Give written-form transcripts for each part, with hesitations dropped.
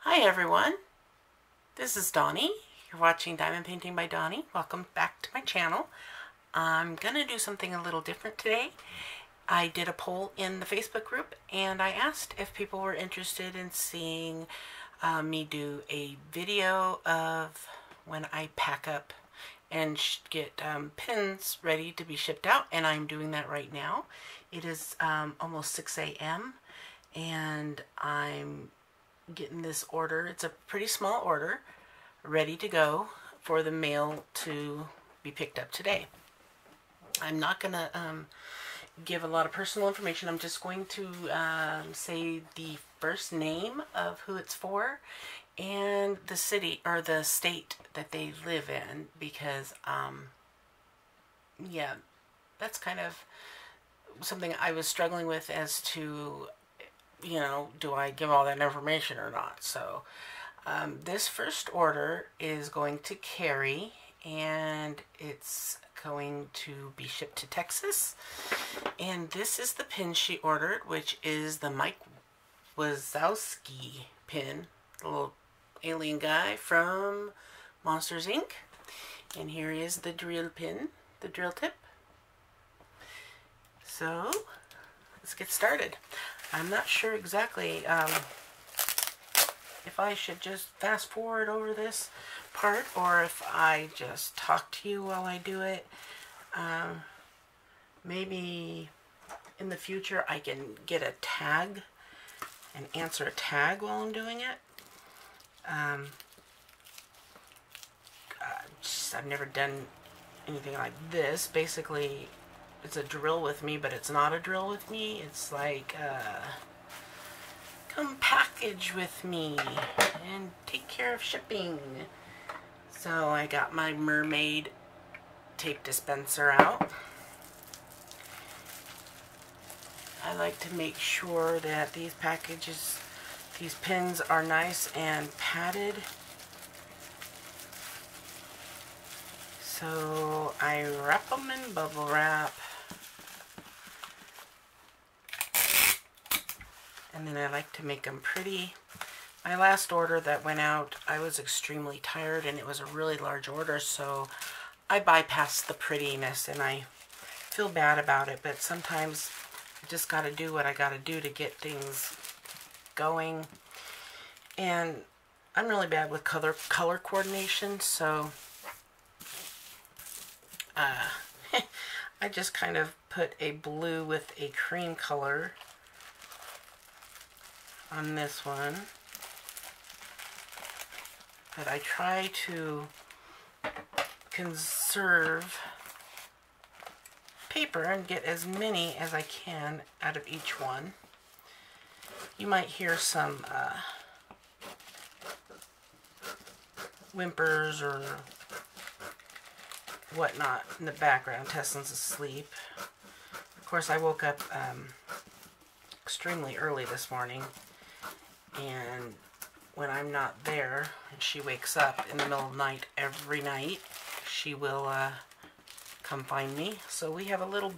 Hi everyone, this is Donnie. You're watching Diamond Painting by Donnie. Welcome back to my channel. I'm gonna do something a little different today. I did a poll in the Facebook group and I asked if people were interested in seeing me do a video of when I pack up and get pins ready to be shipped out, and I'm doing that right now. It is almost 6 a.m. and I'm getting this order. It's a pretty small order, ready to go for the mail to be picked up today. I'm not gonna give a lot of personal information. I'm just going to say the first name of who it's for and the city or the state that they live in, because yeah, that's kind of something I was struggling with as to, you know, do I give all that information or not? So this first order is going to Carrie, and it's going to be shipped to Texas. And this is the pin she ordered, which is the Mike Wazowski pin, the little alien guy from Monsters Inc. And here is the drill pin, the drill tip. So let's get started. I'm not sure exactly if I should just fast forward over this part or if I just talk to you while I do it. Maybe in the future I can get a tag and answer a tag while I'm doing it. I've never done anything like this. Basically, it's a drill with me, but it's not a drill with me. It's like, come package with me and take care of shipping. So I got my mermaid tape dispenser out. I like to make sure that these packages, these pins are nice and padded. So I wrap them in bubble wrap. And then I like to make them pretty. My last order that went out, I was extremely tired and it was a really large order, so I bypassed the prettiness and I feel bad about it, but sometimes I just got to do what I got to do to get things going. And I'm really bad with color coordination, so I just kind of put a blue with a cream color on this one, but I try to conserve paper and get as many as I can out of each one. You might hear some whimpers or whatnot in the background. Tesslin's asleep. Of course, I woke up extremely early this morning, and when I'm not there and she wakes up in the middle of the night every night, she will come find me. So we have a little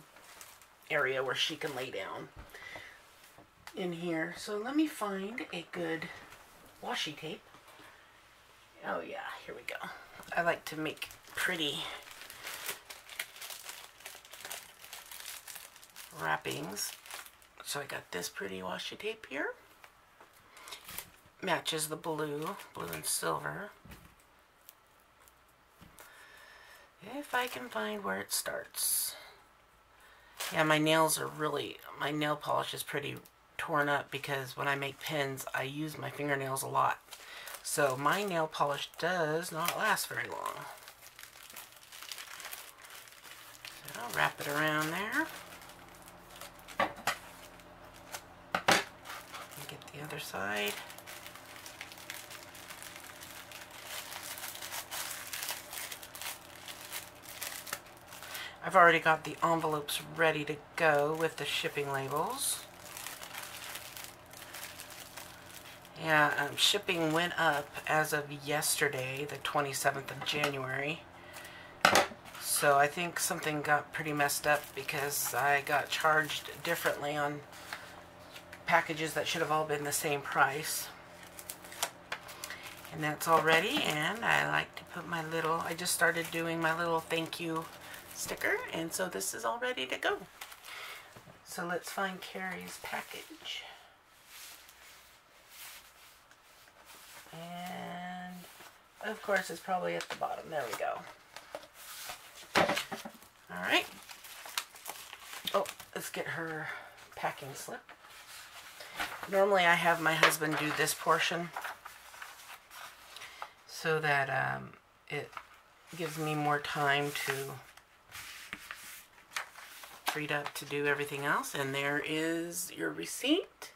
area where she can lay down in here. So let me find a good washi tape. Oh yeah, here we go. I like to make pretty wrappings. So I got this pretty washi tape here. Matches the blue and silver. If I can find where it starts. Yeah, my nails are really, my nail polish is pretty torn up because when I make pins, I use my fingernails a lot. So my nail polish does not last very long. So I'll wrap it around there. And get the other side. I've already got the envelopes ready to go with the shipping labels. Yeah, shipping went up as of yesterday, the 27th of January. So I think something got pretty messed up because I got charged differently on packages that should have all been the same price. And that's all ready, and I like to put my little, I just started doing my little thank you sticker, and so this is all ready to go. So let's find Carrie's package. And of course it's probably at the bottom. There we go. Alright. Oh, let's get her packing slip. Normally I have my husband do this portion so that it gives me more time to freed up to do everything else. And there is your receipt.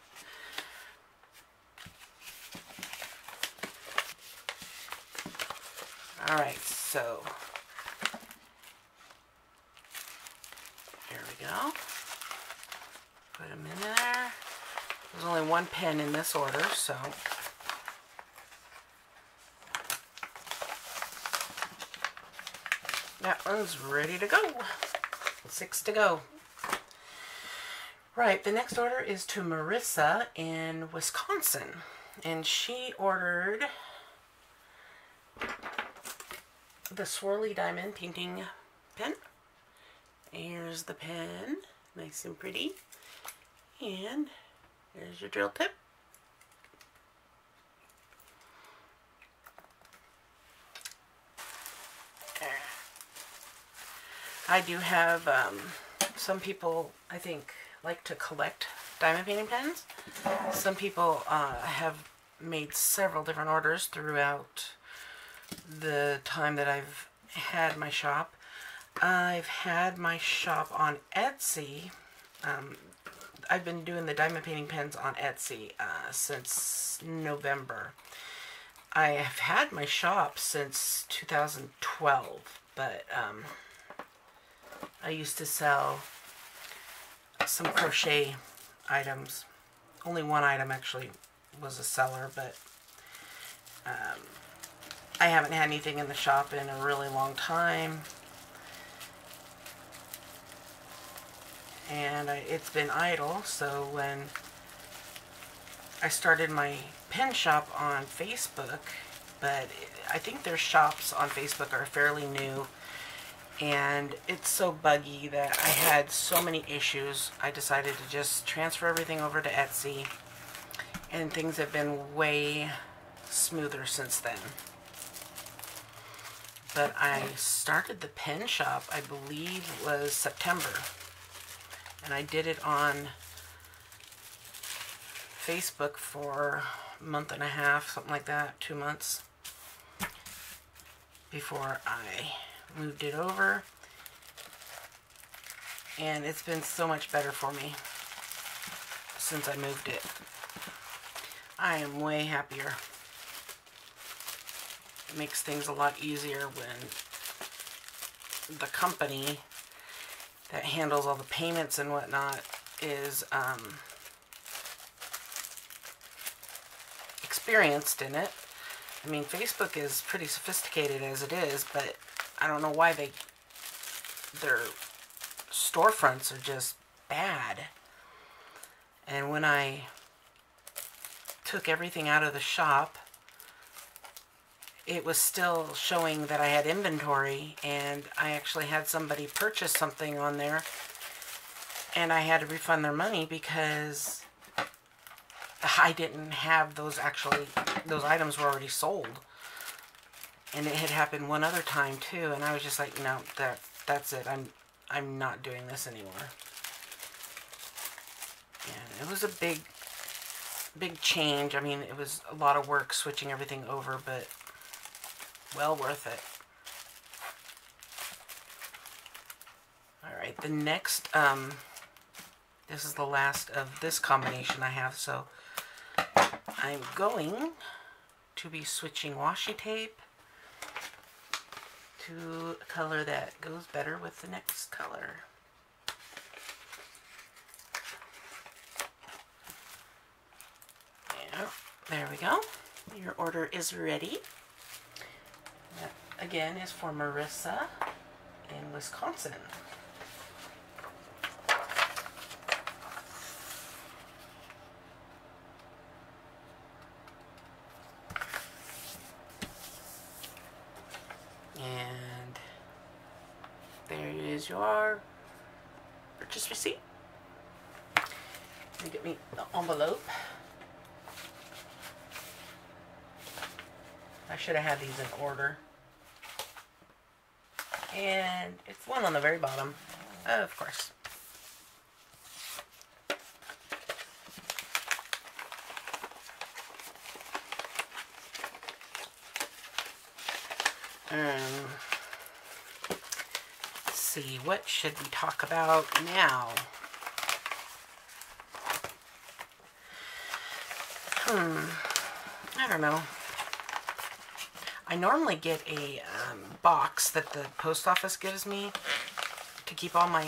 Alright, so here we go. Put them in there. There's only one pen in this order, so that one's ready to go. 6 to go. Right, the next order is to Marissa in Wisconsin, and she ordered the swirly diamond painting pen. Here's the pen, nice and pretty, and there's your drill tip. I do have some people, I think, like to collect diamond painting pens. Some people have made several different orders throughout the time that I've had my shop. I've had my shop on Etsy. I've been doing the diamond painting pens on Etsy since November. I have had my shop since 2012, but I used to sell some crochet items. Only one item actually was a seller, but I haven't had anything in the shop in a really long time. And it's been idle, so when I started my pen shop on Facebook, but I think their shops on Facebook are fairly new, and it's so buggy that I had so many issues. I decided to just transfer everything over to Etsy, and things have been way smoother since then. But I started the pen shop, I believe it was September, and I did it on Facebook for a month and a half, something like that, 2 months, before I moved it over, and it's been so much better for me since I moved it. I am way happier. It makes things a lot easier when the company that handles all the payments and whatnot is experienced in it. I mean, Facebook is pretty sophisticated as it is, but I don't know why their storefronts are just bad. And when I took everything out of the shop, it was still showing that I had inventory, and I actually had somebody purchase something on there, and I had to refund their money because I didn't have those items were already sold. And it had happened one other time too, and I was just like, no, that's it. I'm not doing this anymore. And it was a big change. I mean, it was a lot of work switching everything over, but well worth it. All right, the next, this is the last of this combination I have, so I'm going to be switching washi tape to a color that goes better with the next color. Yeah, there we go. Your order is ready. That again is for Marissa in Wisconsin. is your purchase receipt. And get me the envelope. I should have had these in order. And it's one on the very bottom, of course. Let's see, what should we talk about now? I don't know. I normally get a box that the post office gives me to keep all my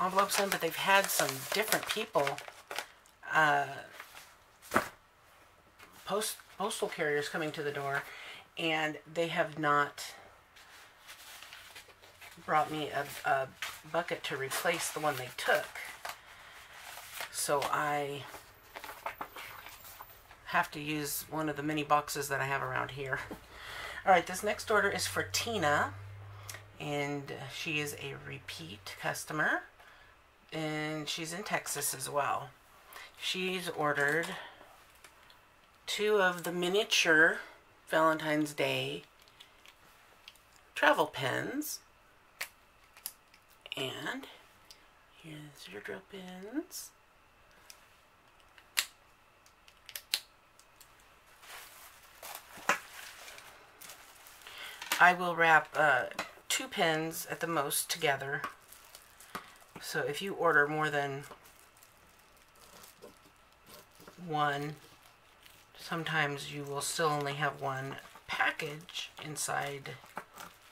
envelopes in, but they've had some different people, postal carriers coming to the door, and they have not brought me a bucket to replace the one they took. So I have to use one of the mini boxes that I have around here. Alright, this next order is for Tina, and she is a repeat customer, and she's in Texas as well. She's ordered 2 of the miniature Valentine's Day travel pens, and here's your drill pins. I will wrap 2 pens at the most together. So if you order more than one, sometimes you will still only have one package inside,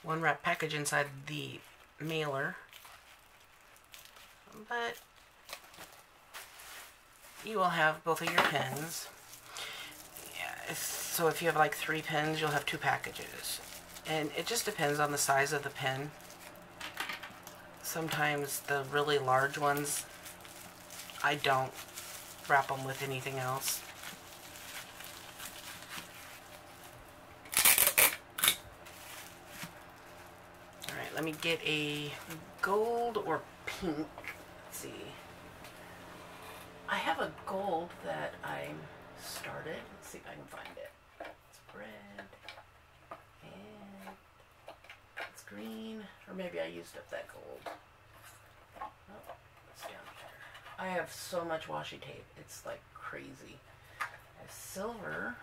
one wrap package inside the mailer. But you will have both of your pens. Yeah, so if you have like 3 pens, you'll have 2 packages. And it just depends on the size of the pen. Sometimes the really large ones, I don't wrap them with anything else. Alright, let me get a gold or pink. Let's see. I have a gold that I started. Let's see if I can find it. It's red. Green, or maybe I used up that gold. Oh, it's down here. I have so much washi tape, it's like crazy. I have silver,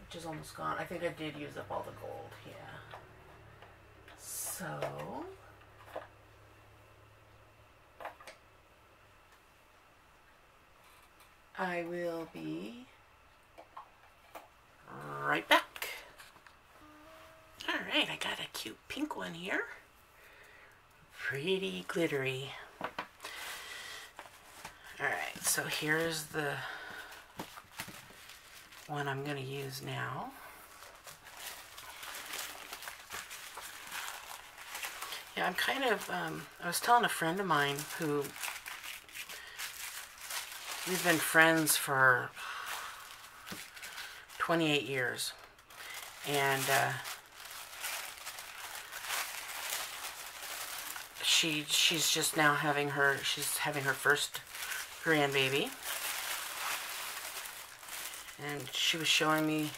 which is almost gone. I think I did use up all the gold, yeah. So, I will be right back. Alright, I got a cute pink one here. Pretty glittery. Alright, so here's the one I'm going to use now. Yeah, I'm kind of, I was telling a friend of mine who, we've been friends for 28 years. And, she's just now having her first grandbaby, and she was showing me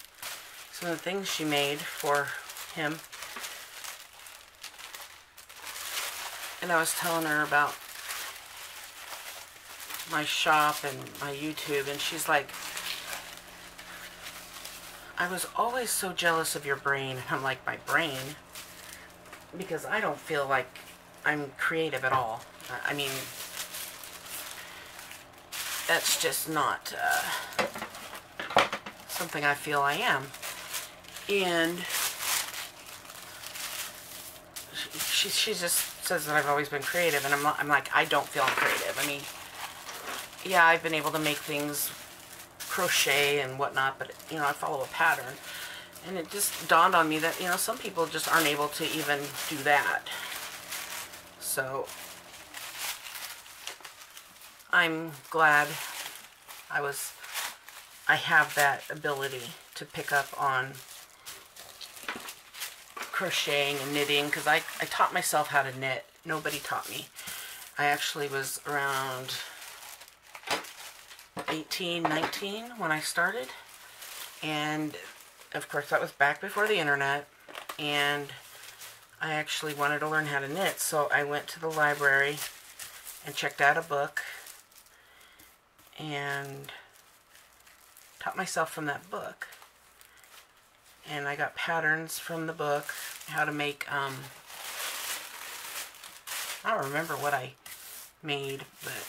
some of the things she made for him, and I was telling her about my shop and my YouTube, and she's like, I was always so jealous of your brain. And I'm like, my brain? Because I don't feel like I'm creative at all. I mean, that's just not something I feel I am. And she just says that I've always been creative, and I'm like, I don't feel I'm creative. I mean, yeah, I've been able to make things, crochet and whatnot, but you know, I follow a pattern. And it just dawned on me that, you know, some people just aren't able to even do that. So I'm glad I have that ability to pick up on crocheting and knitting, because I taught myself how to knit nobody taught me. I actually was around 18, 19 when I started, and of course that was back before the internet, and I actually wanted to learn how to knit, so I went to the library and checked out a book and taught myself from that book. And I got patterns from the book, how to make, I don't remember what I made, but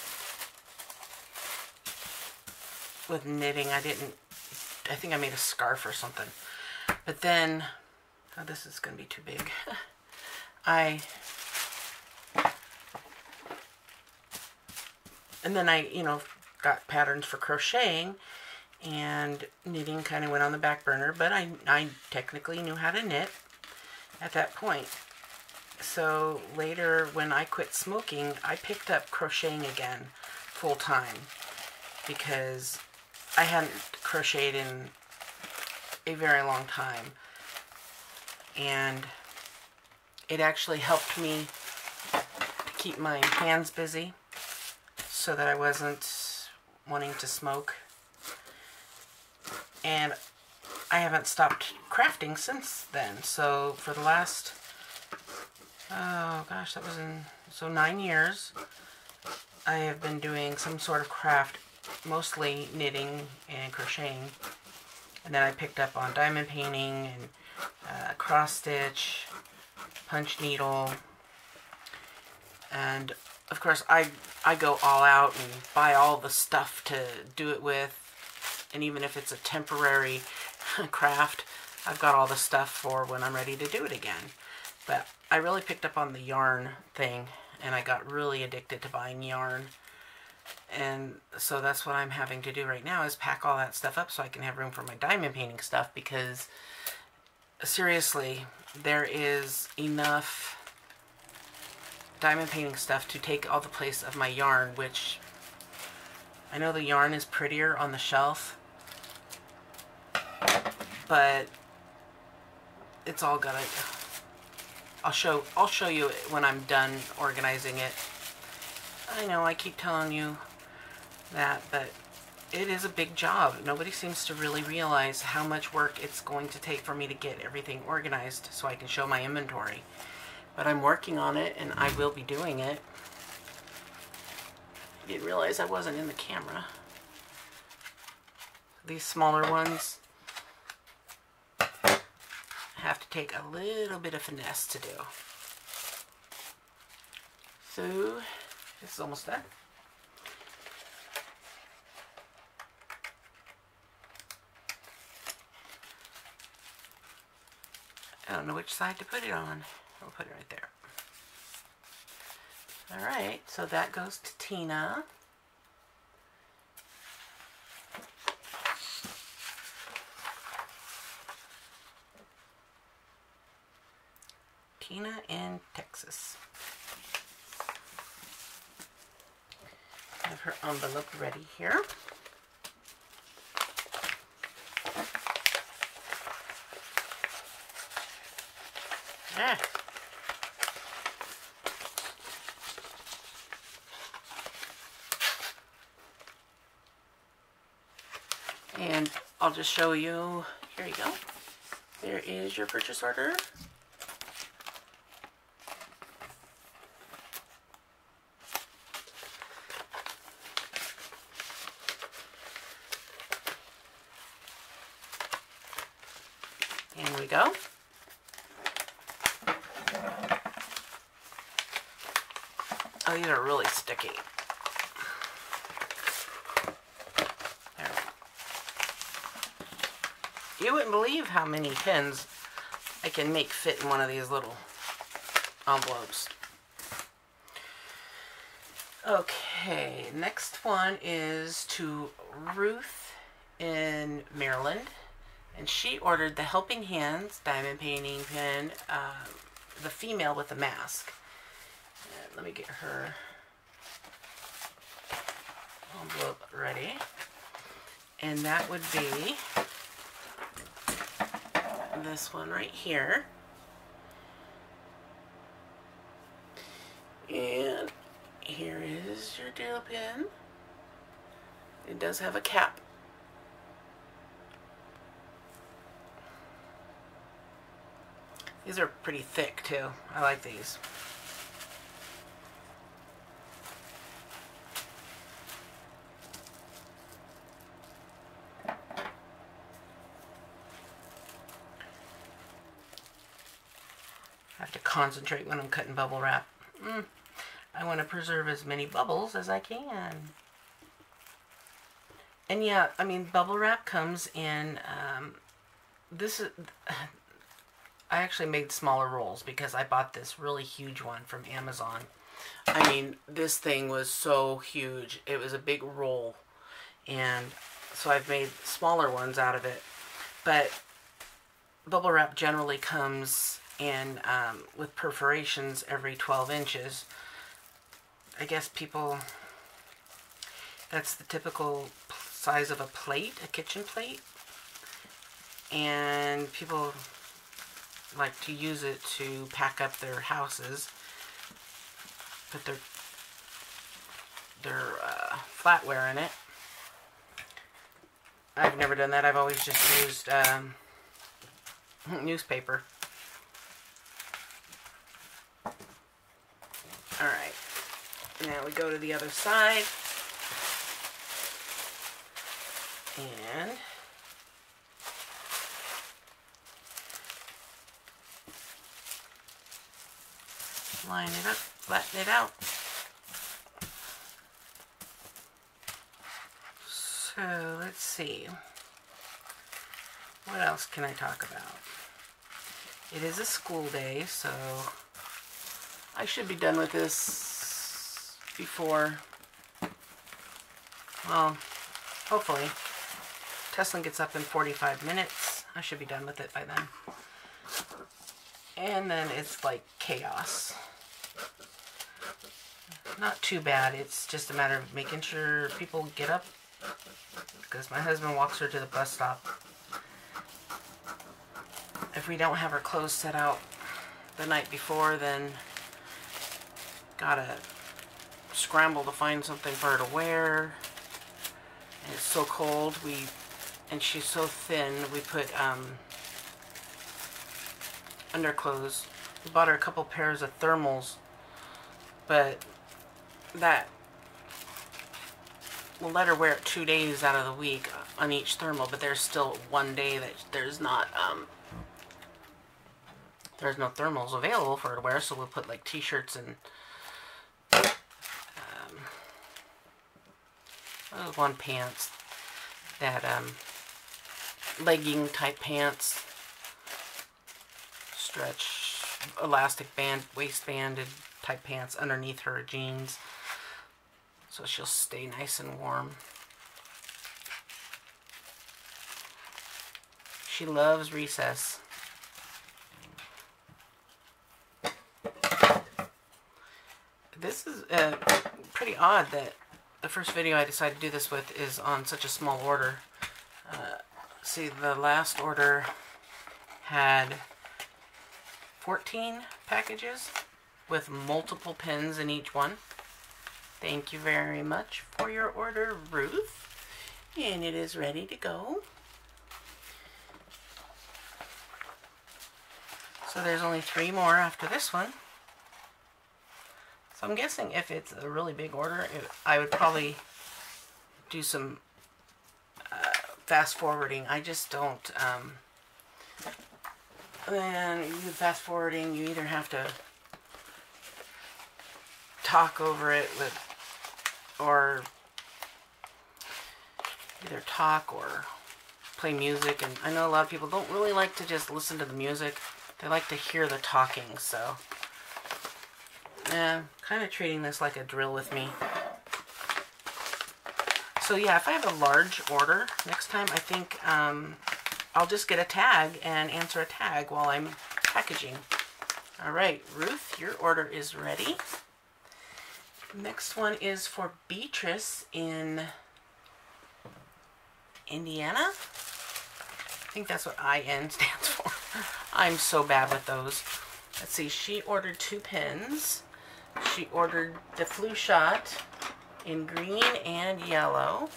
with knitting I think I made a scarf or something. But then, oh, this is going to be too big. And then I, you know, got patterns for crocheting, and knitting kind of went on the back burner, but I technically knew how to knit at that point. So later, when I quit smoking, I picked up crocheting again full time, because I hadn't crocheted in a very long time, and it actually helped me to keep my hands busy so that I wasn't wanting to smoke. And I haven't stopped crafting since then. So for the last, oh gosh, that was so 9 years, I have been doing some sort of craft, mostly knitting and crocheting. And then I picked up on diamond painting and cross stitch, punch needle, and of course I go all out and buy all the stuff to do it with. And even if it's a temporary craft, I've got all the stuff for when I'm ready to do it again. But I really picked up on the yarn thing, and I got really addicted to buying yarn. And so that's what I'm having to do right now, is pack all that stuff up so I can have room for my diamond painting stuff, because seriously, there is enough diamond painting stuff to take all the place of my yarn, which I know the yarn is prettier on the shelf, but it's all gonna, I'll show you when I'm done organizing it. I know I keep telling you that, but it is a big job. Nobody seems to really realize how much work it's going to take for me to get everything organized so I can show my inventory. But I'm working on it, and I will be doing it. I didn't realize I wasn't in the camera. These smaller ones have to take a little bit of finesse to do. So this is almost done. I don't know which side to put it on. I'll put it right there. Alright, so that goes to Tina. Tina in Texas. I have her envelope ready here. Ah. And I'll just show you, here you go. There is your purchase order. And we go. Oh, these are really sticky. There. You wouldn't believe how many pins I can make fit in one of these little envelopes. Okay, next one is to Ruth in Maryland. And she ordered the Helping Hands diamond painting pin, the female with the mask. And let me get her envelope ready. And that would be this one right here. And here is your drill pen. It does have a cap. These are pretty thick too. I like these. I have to concentrate when I'm cutting bubble wrap. I want to preserve as many bubbles as I can. And yeah, I mean, bubble wrap comes in, this is, I actually made smaller rolls because I bought this really huge one from Amazon. I mean, this thing was so huge. It was a big roll. And so I've made smaller ones out of it. But bubble wrap generally comes in with perforations every 12 inches. I guess people, that's the typical size of a plate, a kitchen plate. And people like to use it to pack up their houses, put their flatware in it. I've never done that. I've always just used newspaper. Alright, now we go to the other side, and line it up, flatten it out. So let's see, what else can I talk about? It is a school day, so I should be done with this before, well, hopefully. Teslin gets up in 45 minutes. I should be done with it by then. And then it's like chaos. Not too bad. It's just a matter of making sure people get up, because my husband walks her to the bus stop. If we don't have her clothes set out the night before, then gotta scramble to find something for her to wear. And it's so cold, and she's so thin, we put underclothes. We bought her a couple pairs of thermals, but that we'll let her wear it 2 days out of the week on each thermal, but there's still one day that there's not there's no thermals available for her to wear, so we'll put like t-shirts and one pants, that legging type pants, stretch elastic band, waistbanded type pants underneath her jeans, so she'll stay nice and warm. She loves recess. This is pretty odd that the first video I decided to do this with is on such a small order. See, the last order had 14 packages with multiple pins in each one. Thank you very much for your order, Ruth. And it is ready to go. So there's only 3 more after this one. So I'm guessing if it's a really big order, I would probably do some fast forwarding. I just don't. And with fast forwarding, you either have to talk over it or either talk or play music. And I know a lot of people don't really like to just listen to the music. They like to hear the talking, so yeah, kind of treating this like a drill with me. So yeah, if I have a large order next time, I think I'll just get a tag and answer a tag while I'm packaging. All right, Ruth, your order is ready. Next one is for Beatrice in Indiana. I think that's what IN stands for. I'm so bad with those. Let's see, she ordered 2 pens. She ordered the flu shot in green and yellow.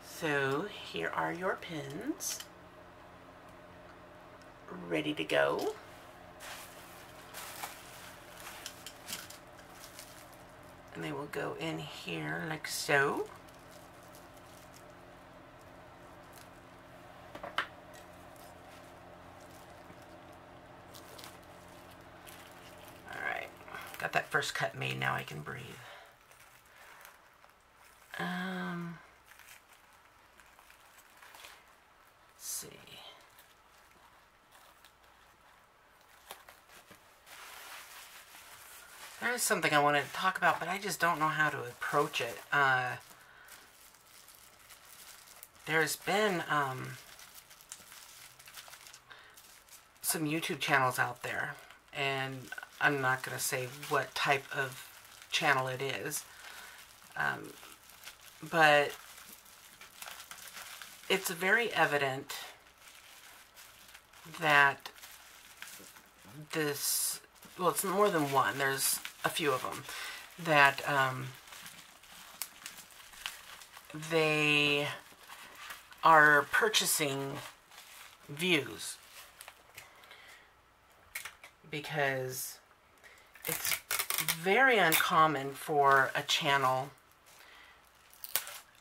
So here are your pins, ready to go. And they will go in here like so. Alright, got that first cut made, now I can breathe. Let's see. There's something I wanted to talk about, but I just don't know how to approach it. There's been some YouTube channels out there, and I'm not going to say what type of channel it is, but it's very evident that this, well, it's more than one, there's a few of them, that they are purchasing views, because it's very uncommon for a channel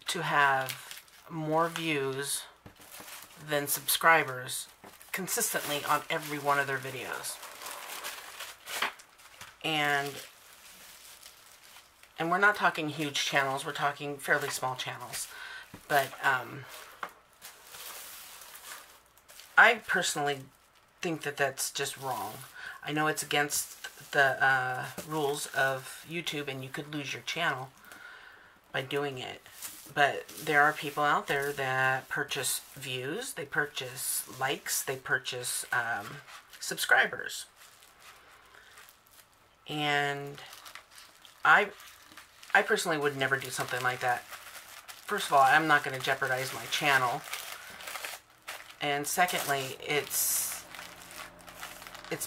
to have more views than subscribers consistently on every one of their videos. And we're not talking huge channels, we're talking fairly small channels. But I personally think that that's just wrong. I know it's against the rules of YouTube, and you could lose your channel by doing it. But there are people out there that purchase views, they purchase likes, they purchase subscribers. And I personally would never do something like that. First of all, I'm not going to jeopardize my channel. And secondly, it's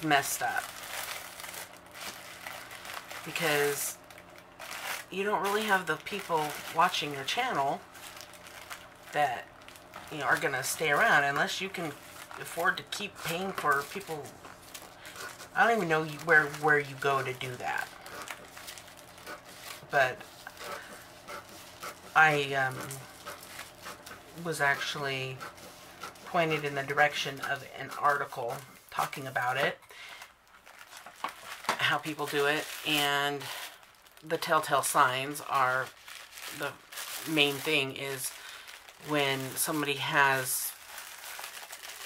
messed up. Because you don't really have the people watching your channel that, you know, are going to stay around unless you can afford to keep paying for people. I don't even know where you go to do that. But I was actually pointed in the direction of an article talking about it, how people do it, and the telltale signs are, the main thing is when somebody has,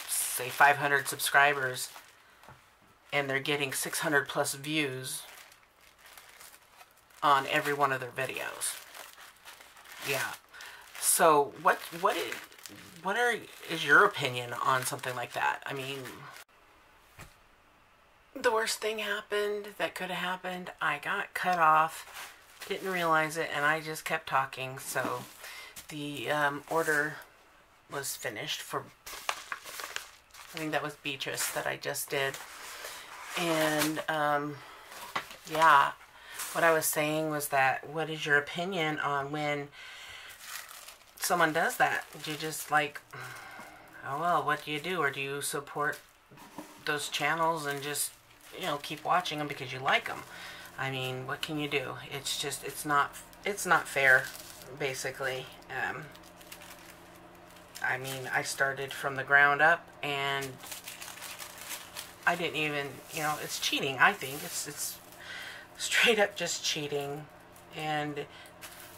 say, 500 subscribers and they're getting 600 plus views on every one of their videos. Yeah. So is your opinion on something like that? I mean, the worst thing happened that could have happened. I got cut off, didn't realize it, and I just kept talking. So the order was finished for, I think that was Beatrice that I just did. And yeah, what I was saying was that, what is your opinion on when someone does that? Do you just like, oh well, what do you do? Or do you support those channels and just, you know, keep watching them because you like them? I mean, what can you do? It's just, it's not fair, basically. I mean, I started from the ground up, and I didn't even, you know, it's cheating. I think it's straight up just cheating, and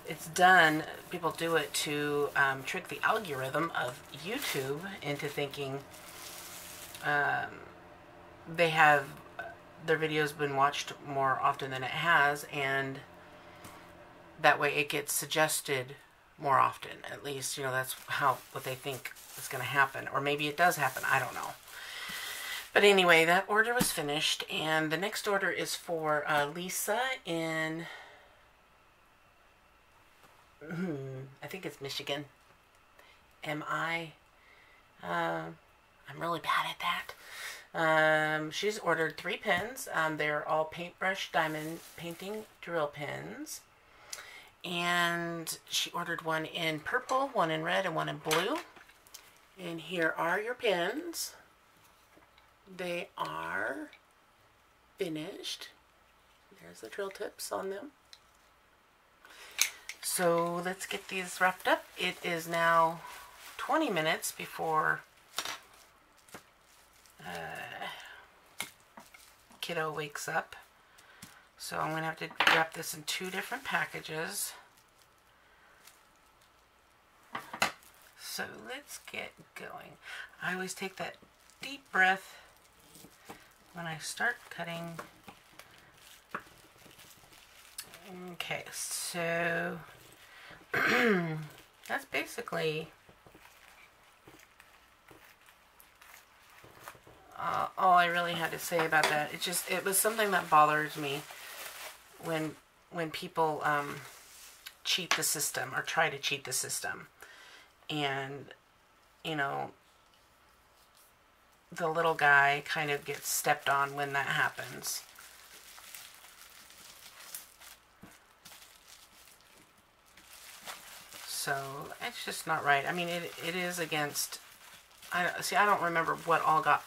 it's done. People do it to trick the algorithm of YouTube into thinking they have their videos been watched more often than it has, and that way it gets suggested more often. At least, you know, that's what they think is going to happen, or maybe it does happen. I don't know. But anyway, that order was finished, and the next order is for Lisa in, I think it's Michigan. I'm really bad at that. She's ordered 3 pens. They're all paintbrush diamond painting drill pens. And she ordered one in purple, one in red, and one in blue. And here are your pens. They are finished. There's the drill tips on them. So let's get these wrapped up. It is now 20 minutes before kiddo wakes up. So I'm going to have to wrap this in 2 different packages. So let's get going. I always take that deep breath when I start cutting. Okay, so that's basically all I really had to say about that. It was something that bothers me when people cheat the system or try to cheat the system. And, you know, the little guy kind of gets stepped on when that happens. So it's just not right. I mean, it is against, I don't remember what all got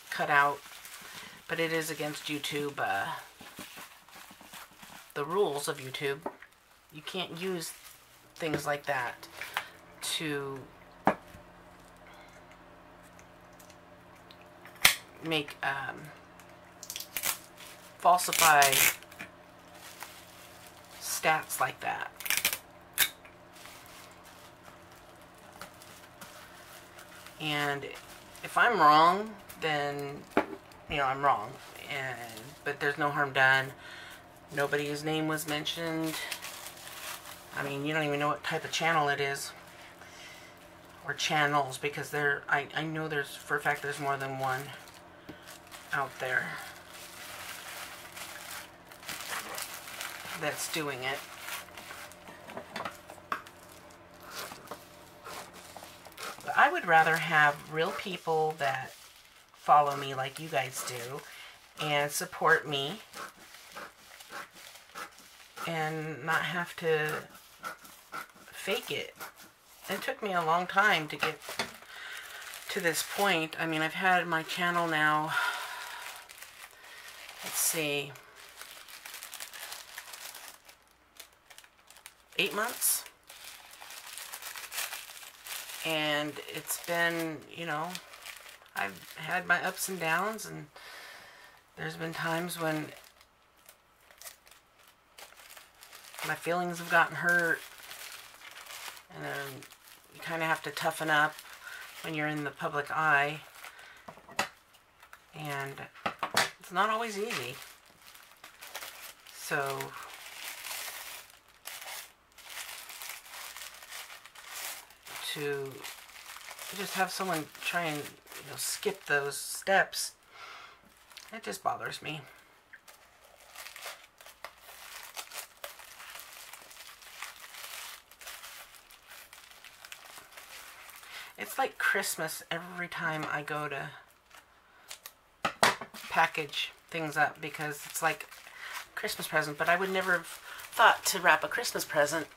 cut out, but it is against YouTube, the rules of YouTube. You can't use things like that to make, falsify stats like that. And if I'm wrong, then, you know, I'm wrong. But there's no harm done. Nobody's name was mentioned. I mean, you don't even know what type of channel it is. Or channels, because I know there's, for a fact, there's more than one out there that's doing it. But I would rather have real people that follow me like you guys do and support me and not have to fake it. It took me a long time to get to this point. I mean, I've had my channel now, let's see, 8 months. And it's been, you know, I've had my ups and downs, and there's been times when my feelings have gotten hurt, and you kind of have to toughen up when you're in the public eye, and it's not always easy. So to just have someone try and, you know, skip those steps, it just bothers me. It's like Christmas every time I go to package things up, because it's like a Christmas present, but I would never have thought to wrap a Christmas present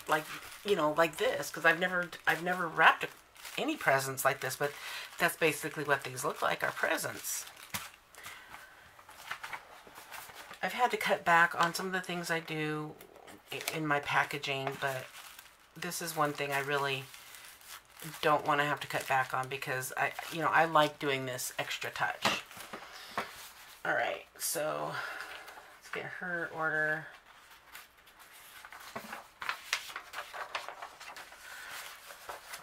like, you know, like this, because I've never wrapped any presents like this, but that's basically what these look like, are presents. I've had to cut back on some of the things I do in my packaging, but this is one thing I really don't want to have to cut back on, because I like doing this extra touch. All right, so let's get her order.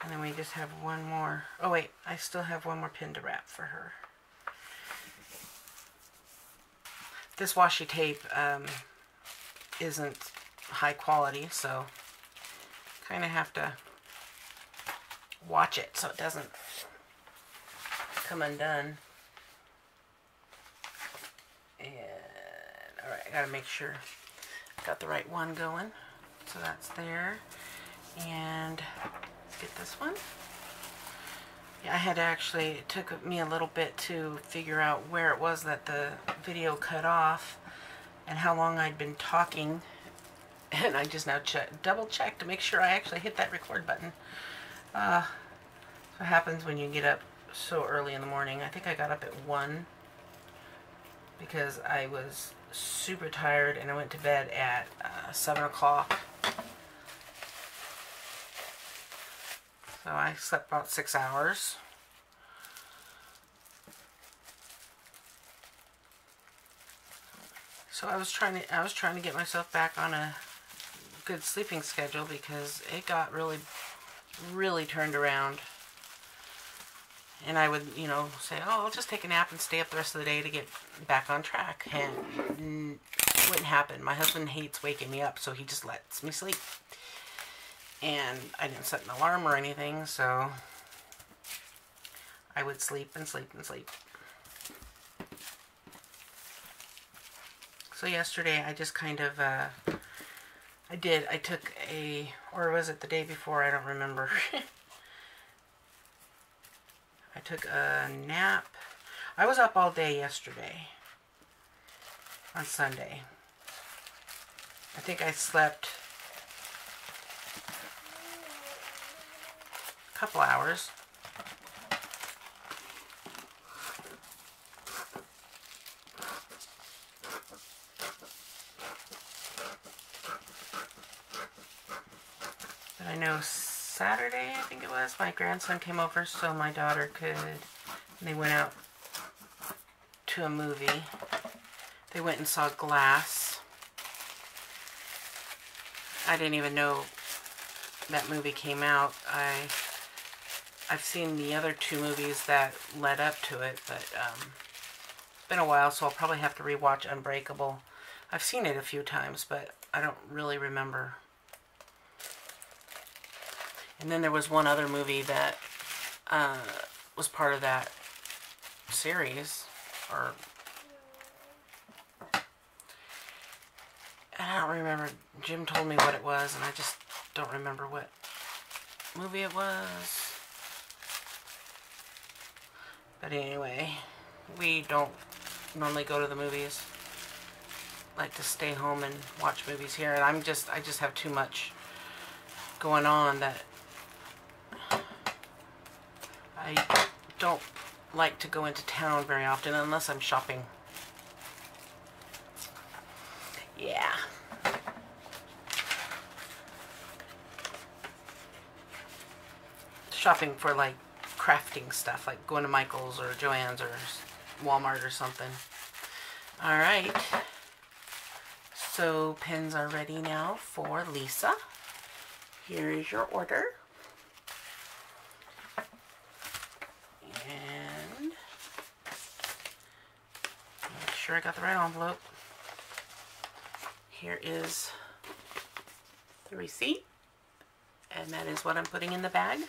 And then we just have one more. Oh wait, I still have one more pin to wrap for her. This washi tape isn't high quality, so kind of have to watch it so it doesn't come undone. And alright, I gotta make sure I got the right one going. So that's there. And let's get this one. I had actually, it took me a little bit to figure out where it was that the video cut off and how long I'd been talking. And I just now double checked to make sure I actually hit that record button. That's what happens when you get up so early in the morning. I think I got up at 1 because I was super tired and I went to bed at 7 o'clock. So I slept about 6 hours. So I was trying to get myself back on a good sleeping schedule because it got really turned around. And I would, you know, say, oh, I'll just take a nap and stay up the rest of the day to get back on track. And it wouldn't happen. My husband hates waking me up, so he just lets me sleep. And I didn't set an alarm or anything, so I would sleep and sleep and sleep. So yesterday I just kind of, I took a, or was it the day before? I don't remember. I took a nap. I was up all day yesterday on Sunday. I think I slept a couple hours. But I know Saturday, I think it was, my grandson came over so my daughter could, they went out to a movie. They went and saw Glass. I didn't even know that movie came out. I've seen the other 2 movies that led up to it, but it's been a while, so I'll probably have to rewatch Unbreakable. I've seen it a few times, but I don't really remember. And then there was one other movie that was part of that series, or I don't remember. Jim told me what it was, and I just don't remember what movie it was. But anyway, we don't normally go to the movies. I like to stay home and watch movies here, and I just have too much going on that I don't like to go into town very often unless I'm shopping. Yeah. Shopping for like crafting stuff, like going to Michael's or Joann's or Walmart or something. Alright. So pins are ready now for Lisa. Here is your order. And make sure I got the right envelope. Here is the receipt, and that is what I'm putting in the bag.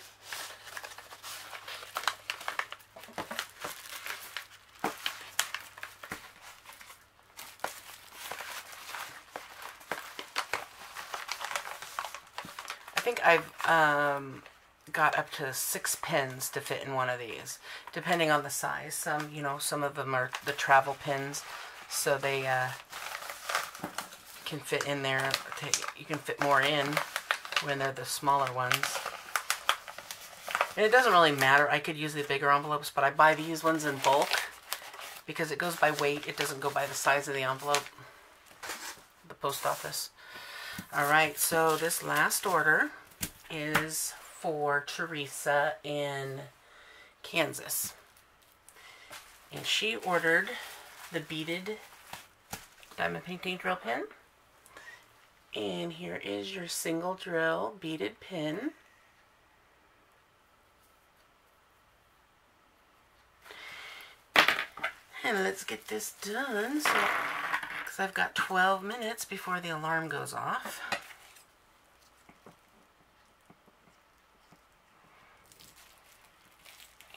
I think I've got up to 6 pins to fit in one of these, depending on the size. Some, you know, some of them are the travel pins, so they can fit in there. You can fit more in when they're the smaller ones. And it doesn't really matter. I could use the bigger envelopes, but I buy these ones in bulk because it goes by weight. It doesn't go by the size of the envelope. The post office. Alright, so this last order is for Teresa in Kansas. And she ordered the beaded diamond painting drill pin. And here is your single drill beaded pin. And let's get this done, so because I've got 12 minutes before the alarm goes off.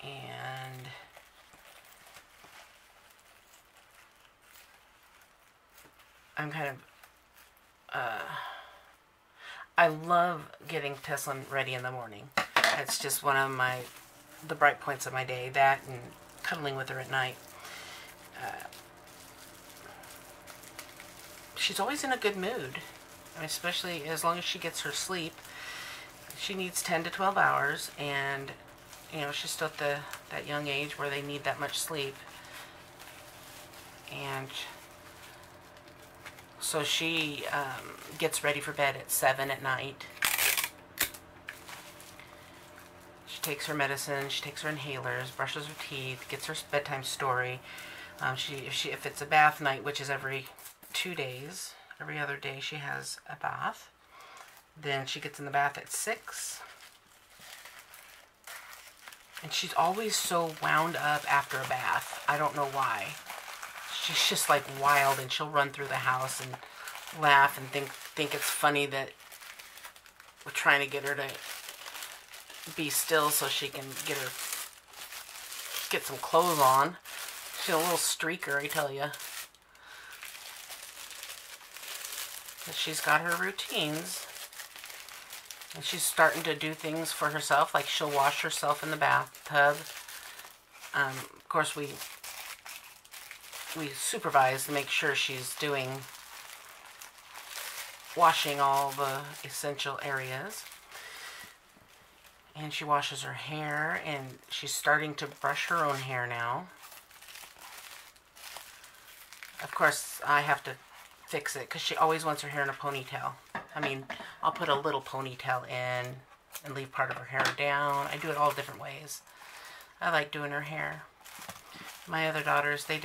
And I'm kind of I love getting Tesla ready in the morning. It's just one of my the bright points of my day, that and cuddling with her at night. She's always in a good mood, especially as long as she gets her sleep. She needs 10 to 12 hours, and you know, she's still at that young age where they need that much sleep. And so she gets ready for bed at 7 at night. She takes her medicine, she takes her inhalers, brushes her teeth, gets her bedtime story. If it's a bath night, which is every 2 days, every other day she has a bath. Then she gets in the bath at 6. And she's always so wound up after a bath. I don't know why. She's just like wild, and she'll run through the house and laugh and think it's funny that we're trying to get her to be still so she can get some clothes on. She's a little streaker, I tell you. But she's got her routines. And she's starting to do things for herself, like she'll wash herself in the bathtub. Of course, we supervise to make sure she's washing all the essential areas. And she washes her hair, and she's starting to brush her own hair now. Of course, I have to fix it because she always wants her hair in a ponytail. I mean, I'll put a little ponytail in and leave part of her hair down. I do it all different ways. I like doing her hair. My other daughters, they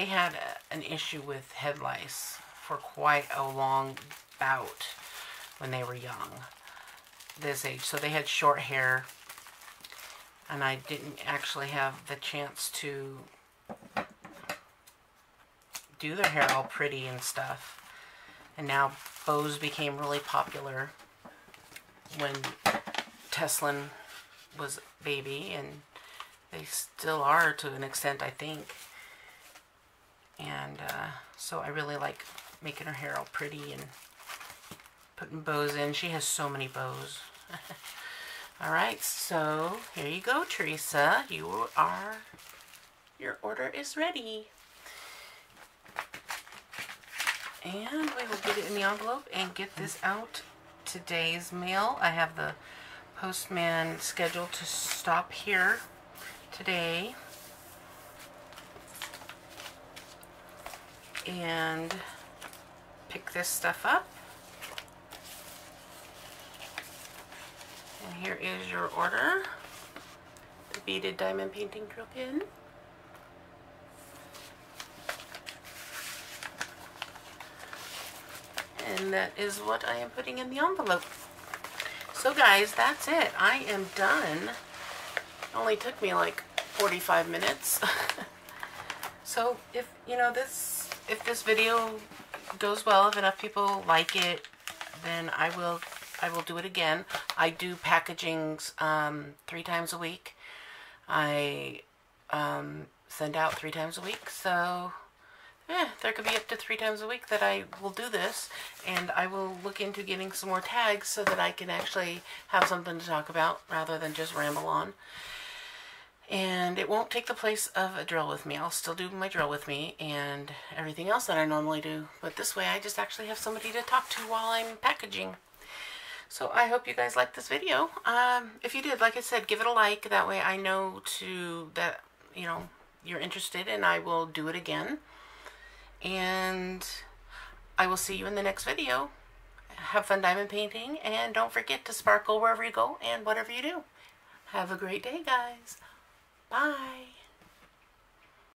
had an issue with head lice for quite a long bout when they were young, this age. So they had short hair, and I didn't actually have the chance to do their hair all pretty and stuff. And now bows became really popular when Teslin was a baby, and they still are to an extent, I think. And so I really like making her hair all pretty and putting bows in. She has so many bows. Alright, so here you go, Teresa. Your order is ready. And we will get it in the envelope and get this out today's mail. I have the postman scheduled to stop here today and pick this stuff up. And here is your order. The beaded diamond painting drill pin. And that is what I am putting in the envelope. So guys, that's it. I am done. It only took me like 45 minutes. So if if this video goes well, if enough people like it, then I will do it again. I do packagings 3 times a week. I send out 3 times a week, so there could be up to 3 times a week that I will do this, and I will look into getting some more tags so that I can actually have something to talk about rather than just ramble on. And it won't take the place of a drill with me. I'll still do my drill with me and everything else that I normally do, but this way I just actually have somebody to talk to while I'm packaging. So I hope you guys liked this video. If you did, like I said, give it a like. That way I know that you're interested, and I will do it again. And I will see you in the next video. Have fun diamond painting, and don't forget to sparkle wherever you go and whatever you do. Have a great day, guys. Bye.